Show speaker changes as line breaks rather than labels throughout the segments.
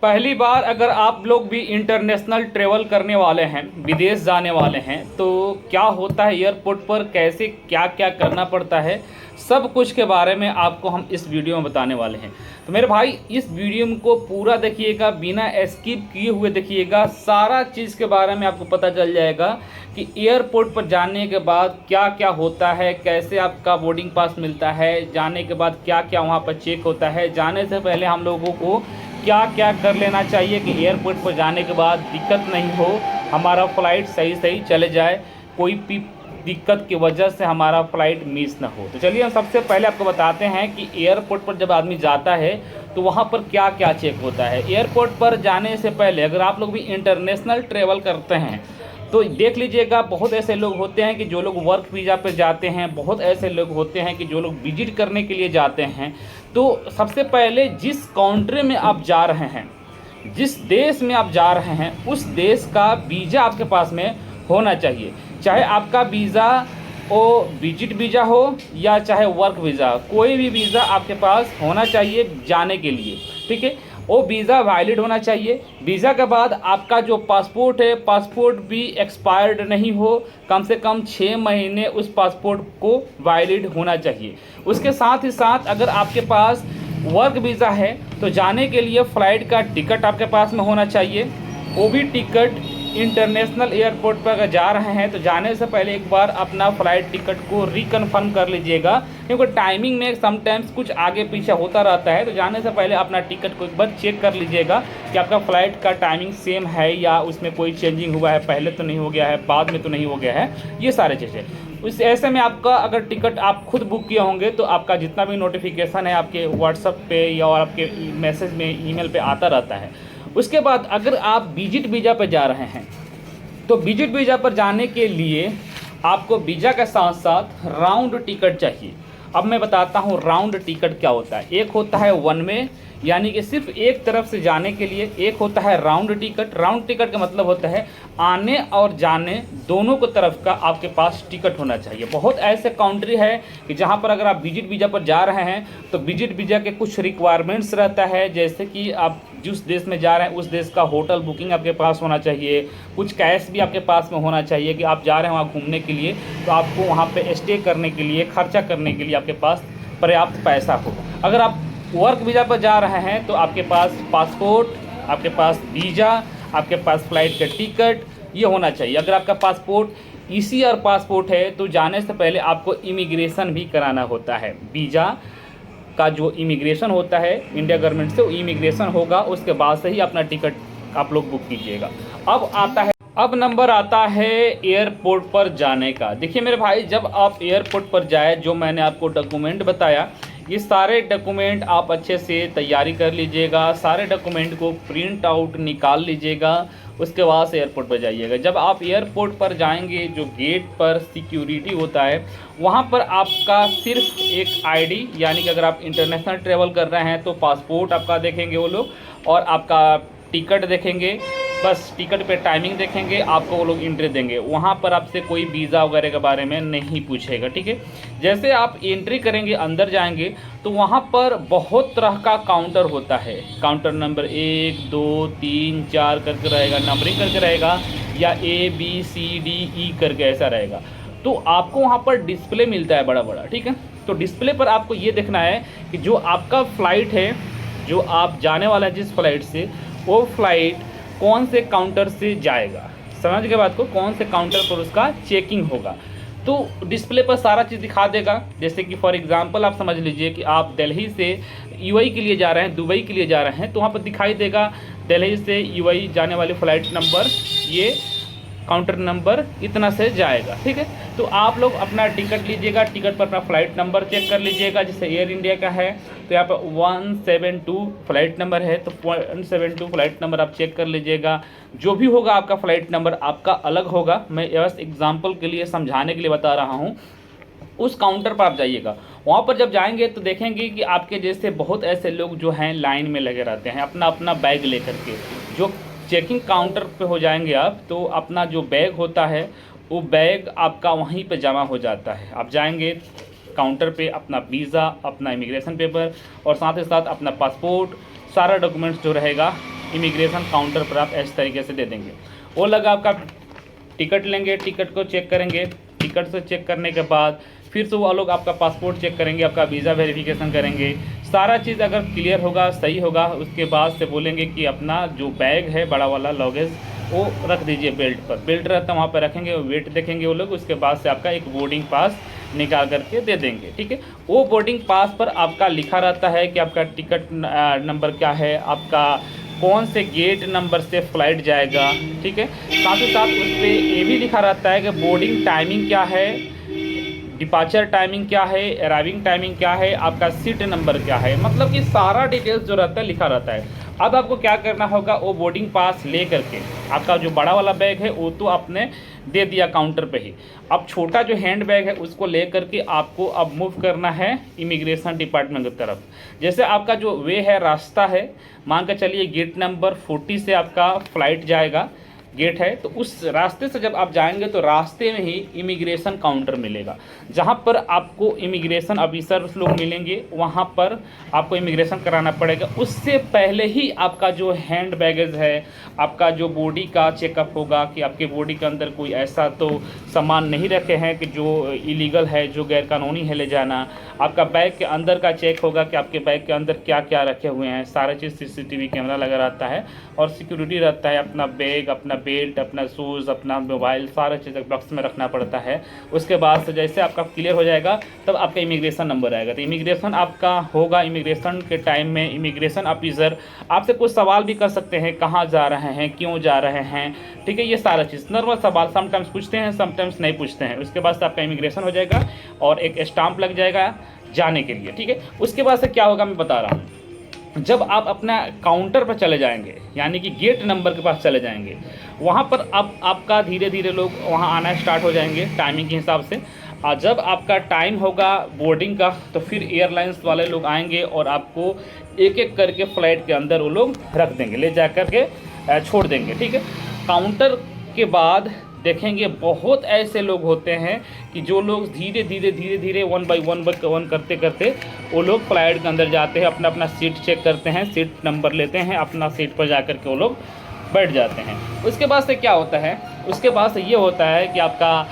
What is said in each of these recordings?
पहली बार अगर आप लोग भी इंटरनेशनल ट्रेवल करने वाले हैं, विदेश जाने वाले हैं, तो क्या होता है एयरपोर्ट पर, कैसे क्या क्या करना पड़ता है, सब कुछ के बारे में आपको हम इस वीडियो में बताने वाले हैं। तो मेरे भाई इस वीडियो को पूरा देखिएगा, बिना स्किप किए हुए देखिएगा। सारा चीज़ के बारे में आपको पता चल जाएगा कि एयरपोर्ट पर जाने के बाद क्या क्या होता है, कैसे आपका बोर्डिंग पास मिलता है, जाने के बाद क्या क्या वहाँ पर चेक होता है, जाने से पहले हम लोगों को क्या क्या कर लेना चाहिए कि एयरपोर्ट पर जाने के बाद दिक्कत नहीं हो, हमारा फ़्लाइट सही सही चले जाए, कोई भी दिक्कत की वजह से हमारा फ़्लाइट मिस ना हो। तो चलिए हम सबसे पहले आपको बताते हैं कि एयरपोर्ट पर जब आदमी जाता है तो वहाँ पर क्या क्या चेक होता है। एयरपोर्ट पर जाने से पहले अगर आप लोग भी इंटरनेशनल ट्रेवल करते हैं तो देख लीजिएगा, बहुत ऐसे लोग होते हैं कि जो लोग वर्क वीज़ा पर जाते हैं, बहुत ऐसे लोग होते हैं कि जो लोग विजिट करने के लिए जाते हैं। तो सबसे पहले जिस कंट्री में आप जा रहे हैं, जिस देश में आप जा रहे हैं, उस देश का वीज़ा आपके पास में होना चाहिए। चाहे आपका वीज़ा वो विजिट वीज़ा हो या चाहे वर्क वीज़ा, कोई भी वीज़ा आपके पास होना चाहिए जाने के लिए, ठीक है। वो वीज़ा वैलिड होना चाहिए। वीज़ा के बाद आपका जो पासपोर्ट है, पासपोर्ट भी एक्सपायर्ड नहीं हो, कम से कम 6 महीने उस पासपोर्ट को वैलिड होना चाहिए। उसके साथ ही साथ अगर आपके पास वर्क वीज़ा है तो जाने के लिए फ़्लाइट का टिकट आपके पास में होना चाहिए। वो भी टिकट इंटरनेशनल एयरपोर्ट पर अगर जा रहे हैं तो जाने से पहले एक बार अपना फ़्लाइट टिकट को रिकन्फर्म कर लीजिएगा, क्योंकि टाइमिंग में समटाइम्स कुछ आगे पीछे होता रहता है। तो जाने से पहले अपना टिकट को एक बार चेक कर लीजिएगा कि आपका फ़्लाइट का टाइमिंग सेम है या उसमें कोई चेंजिंग हुआ है, पहले तो नहीं हो गया है, बाद में तो नहीं हो गया है, ये सारे चीज़ें। उस ऐसे में आपका अगर टिकट आप खुद बुक किए होंगे तो आपका जितना भी नोटिफिकेशन है आपके व्हाट्सएप पे या और आपके मैसेज में, ईमेल पे आता रहता है। उसके बाद अगर आप विजिट वीज़ा पर जा रहे हैं तो विजिट वीज़ा पर जाने के लिए आपको वीज़ा के साथ साथ राउंड टिकट चाहिए। अब मैं बताता हूँ राउंड टिकट क्या होता है। एक होता है वन वे, यानी कि सिर्फ एक तरफ से जाने के लिए, एक होता है राउंड टिकट। राउंड टिकट का मतलब होता है आने और जाने दोनों को तरफ का आपके पास टिकट होना चाहिए। बहुत ऐसे कंट्री है कि जहां पर अगर आप विजिट वीज़ा पर जा रहे हैं तो विजिट वीज़ा के कुछ रिक्वायरमेंट्स रहता है, जैसे कि आप जिस देश में जा रहे हैं उस देश का होटल बुकिंग आपके पास होना चाहिए, कुछ कैश भी आपके पास में होना चाहिए कि आप जा रहे हैं वहाँ घूमने के लिए, तो आपको वहाँ पे स्टे करने के लिए, खर्चा करने के लिए आपके पास पर्याप्त पैसा हो। अगर आप वर्क वीज़ा पर जा रहे हैं तो आपके पास पासपोर्ट, आपके पास वीज़ा, आपके पास फ़्लाइट का टिकट, ये होना चाहिए। अगर आपका पासपोर्ट ECR पासपोर्ट है तो जाने से पहले आपको इमिग्रेशन भी कराना होता है। वीज़ा का जो इमिग्रेशन होता है इंडिया गवर्नमेंट से, वो इमिग्रेशन होगा, उसके बाद से ही अपना टिकट आप लोग बुक कीजिएगा। अब नंबर आता है एयरपोर्ट पर जाने का। देखिए मेरे भाई, जब आप एयरपोर्ट पर जाए, जो मैंने आपको डॉक्यूमेंट बताया, ये सारे डॉक्यूमेंट आप अच्छे से तैयारी कर लीजिएगा, सारे डॉक्यूमेंट को प्रिंट आउट निकाल लीजिएगा, उसके बाद से एयरपोर्ट पर जाइएगा। जब आप एयरपोर्ट पर जाएंगे, जो गेट पर सिक्योरिटी होता है, वहाँ पर आपका सिर्फ एक ID, यानी कि अगर आप इंटरनेशनल ट्रेवल कर रहे हैं तो पासपोर्ट आपका देखेंगे वो लोग, और आपका टिकट देखेंगे, बस टिकट पे टाइमिंग देखेंगे, आपको वो लोग एंट्री देंगे। वहाँ पर आपसे कोई वीज़ा वगैरह के बारे में नहीं पूछेगा, ठीक है। जैसे आप एंट्री करेंगे, अंदर जाएंगे, तो वहाँ पर बहुत तरह का काउंटर होता है। काउंटर नंबर 1, 2, 3, 4 करके रहेगा, नंबरिंग करके रहेगा, या ABCDE करके ऐसा रहेगा। तो आपको वहाँ पर डिस्प्ले मिलता है बड़ा बड़ा, ठीक है। तो डिस्प्ले पर आपको ये देखना है कि जो आपका फ़्लाइट है, जो आप जाने वाला है जिस फ्लाइट से, वो फ्लाइट कौन से काउंटर से जाएगा। समझ गए बात को, कौन से काउंटर पर उसका चेकिंग होगा। तो डिस्प्ले पर सारा चीज़ दिखा देगा। जैसे कि फॉर एग्जांपल आप समझ लीजिए कि आप दिल्ली से UAE के लिए जा रहे हैं, दुबई के लिए जा रहे हैं, तो वहाँ पर दिखाई देगा दिल्ली से UAE जाने वाली फ़्लाइट नंबर, ये काउंटर नंबर इतना से जाएगा, ठीक है। तो आप लोग अपना टिकट लीजिएगा, टिकट पर अपना फ़्लाइट नंबर चेक कर लीजिएगा। जैसे एयर इंडिया का है तो यहाँ पर 172 फ़्लाइट नंबर है, तो 172 फ़्लाइट नंबर आप चेक कर लीजिएगा। जो भी होगा आपका फ़्लाइट नंबर आपका अलग होगा, मैं बस एग्जाम्पल के लिए समझाने के लिए बता रहा हूँ। उस काउंटर पर आप जाइएगा। वहाँ पर जब जाएंगे तो देखेंगे कि आपके जैसे बहुत ऐसे लोग जो हैं लाइन में लगे रहते हैं अपना अपना बैग लेकर के। जो चेकिंग काउंटर पे हो जाएंगे आप, तो अपना जो बैग होता है वो बैग आपका वहीं पे जमा हो जाता है। आप जाएंगे काउंटर पे, अपना वीज़ा, अपना इमिग्रेशन पेपर और साथ ही साथ अपना पासपोर्ट, सारा डॉक्यूमेंट्स जो रहेगा इमिग्रेशन काउंटर पर आप इस तरीके से दे देंगे। वो लगा आपका टिकट लेंगे, टिकट को चेक करेंगे, टिकट से चेक करने के बाद फिर से वो लोग आपका पासपोर्ट चेक करेंगे, आपका वीज़ा वेरिफिकेशन करेंगे। सारा चीज़ अगर क्लियर होगा, सही होगा, उसके बाद से बोलेंगे कि अपना जो बैग है बड़ा वाला लगेज वो रख दीजिए बेल्ट पर। बेल्ट रहता है वहाँ पर रखेंगे, वेट देखेंगे वो लोग, उसके बाद से आपका एक बोर्डिंग पास निकाल करके दे देंगे। ठीक है, वो बोर्डिंग पास पर आपका लिखा रहता है कि आपका टिकट नंबर क्या है, आपका कौन से गेट नंबर से फ़्लाइट जाएगा। ठीक है, साथ ही साथ उस पर ये भी लिखा रहता है कि बोर्डिंग टाइमिंग क्या है, डिपार्चर टाइमिंग क्या है, अराइविंग टाइमिंग क्या है, आपका सीट नंबर क्या है। मतलब कि सारा डिटेल्स जो रहता है लिखा रहता है। अब आपको क्या करना होगा, वो बोर्डिंग पास ले करके आपका जो बड़ा वाला बैग है वो तो आपने दे दिया काउंटर पे ही। अब छोटा जो हैंड बैग है उसको ले करके आपको अब मूव करना है इमिग्रेशन डिपार्टमेंट की तरफ। जैसे आपका जो वे है, रास्ता है, मान कर चलिए गेट नंबर 40 से आपका फ़्लाइट जाएगा, गेट है, तो उस रास्ते से जब आप जाएंगे तो रास्ते में ही इमिग्रेशन काउंटर मिलेगा, जहां पर आपको इमिग्रेशन ऑफिसर लोग मिलेंगे, वहां पर आपको इमिग्रेशन कराना पड़ेगा। उससे पहले ही आपका जो हैंड बैगेज है, आपका जो बॉडी का चेकअप होगा कि आपके बॉडी के अंदर कोई ऐसा तो सामान नहीं रखे हैं कि जो इलीगल है, जो गैरकानूनी है ले जाना। आपका बैग के अंदर का चेक होगा कि आपके बैग के अंदर क्या क्या रखे हुए हैं। सारा चीज़ CCTV कैमरा लगा रहता है और सिक्योरिटी रहता है। अपना बैग, अपना बेल्ट, अपना शूज़, अपना मोबाइल, सारा चीज़ एक बॉक्स में रखना पड़ता है। उसके बाद से जैसे आपका क्लियर हो जाएगा तब आपका इमिग्रेशन नंबर आएगा। तो इमिग्रेशन आपका होगा, इमिग्रेशन के टाइम में इमिग्रेशन ऑफिसर आपसे कुछ सवाल भी कर सकते हैं, कहाँ जा रहे हैं, क्यों जा रहे हैं। ठीक है, ये सारा चीज़ नॉर्मल सवाल समटाइम्स पूछते हैं, समटाइम्स नहीं पूछते हैं। उसके बाद से आपका इमिग्रेशन हो जाएगा और एक स्टाम्प लग जाएगा जाने के लिए। ठीक है, उसके बाद से क्या होगा मैं बता रहा हूँ। जब आप अपना काउंटर पर चले जाएंगे, यानी कि गेट नंबर के पास चले जाएंगे, वहाँ पर अब आपका धीरे धीरे लोग वहाँ आना स्टार्ट हो जाएंगे टाइमिंग के हिसाब से। और जब आपका टाइम होगा बोर्डिंग का तो फिर एयरलाइंस वाले लोग आएंगे और आपको एक एक करके फ़्लाइट के अंदर वो लोग रख देंगे, ले जा कर के छोड़ देंगे। ठीक है, काउंटर के बाद देखेंगे बहुत ऐसे लोग होते हैं कि जो लोग धीरे धीरे 1 बाई 1 करते करते वो लोग फ़्लाइट के अंदर जाते हैं, अपना अपना सीट चेक करते हैं, सीट नंबर लेते हैं, अपना सीट पर जा कर के वो लोग बैठ जाते हैं। उसके बाद से क्या होता है, उसके बाद से ये होता है कि आपका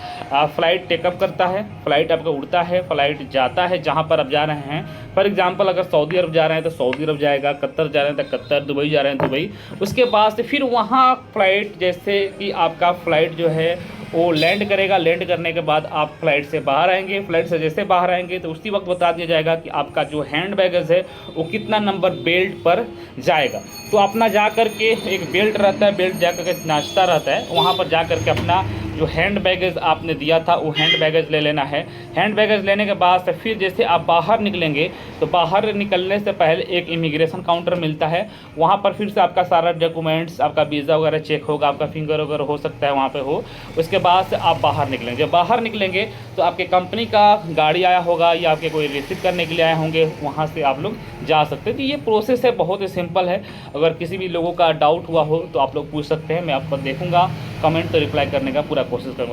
फ़्लाइट टेकअप करता है, फ़्लाइट आपका उड़ता है, फ़्लाइट जाता है जहाँ पर आप जा रहे हैं। फॉर एग्जांपल अगर सऊदी अरब जा रहे हैं तो सऊदी अरब जाएगा, कतर जा रहे हैं तो कतर, दुबई जा रहे हैं दुबई। उसके बाद से फिर वहाँ फ़्लाइट, जैसे कि आपका फ़्लाइट जो है वो लैंड करेगा, लैंड करने के बाद आप फ़्लाइट से बाहर आएंगे। फ़्लाइट से जैसे बाहर आएंगे तो उसी वक्त बता दिया जाएगा कि आपका जो हैंड बैगेज है वो कितना नंबर बेल्ट पर जाएगा। तो अपना जा कर के एक बेल्ट रहता है, बेल्ट जा कर के नाश्ता रहता है, वहाँ पर जा कर के अपना जो हैंड बैगेज आपने दिया था वो हैंड बैगेज ले लेना है। हैंड बैगेज लेने के बाद से फिर जैसे आप बाहर निकलेंगे तो बाहर निकलने से पहले एक इमिग्रेशन काउंटर मिलता है, वहाँ पर फिर से आपका सारा डॉक्यूमेंट्स, आपका वीज़ा वगैरह चेक होगा, आपका फिंगर वगैरह हो सकता है वहाँ पे हो। उसके बाद से आप बाहर निकलेंगे। जब बाहर निकलेंगे तो आपके कंपनी का गाड़ी आया होगा या आपके कोई रिसीव करने के लिए आए होंगे, वहाँ से आप लोग जा सकते हैं। तो ये प्रोसेस है, बहुत ही सिंपल है। अगर किसी भी लोगों का डाउट हुआ हो तो आप लोग पूछ सकते हैं, मैं आपको देखूँगा, कमेंट तो रिप्लाई करने का पूरा कोशिश करूँगा।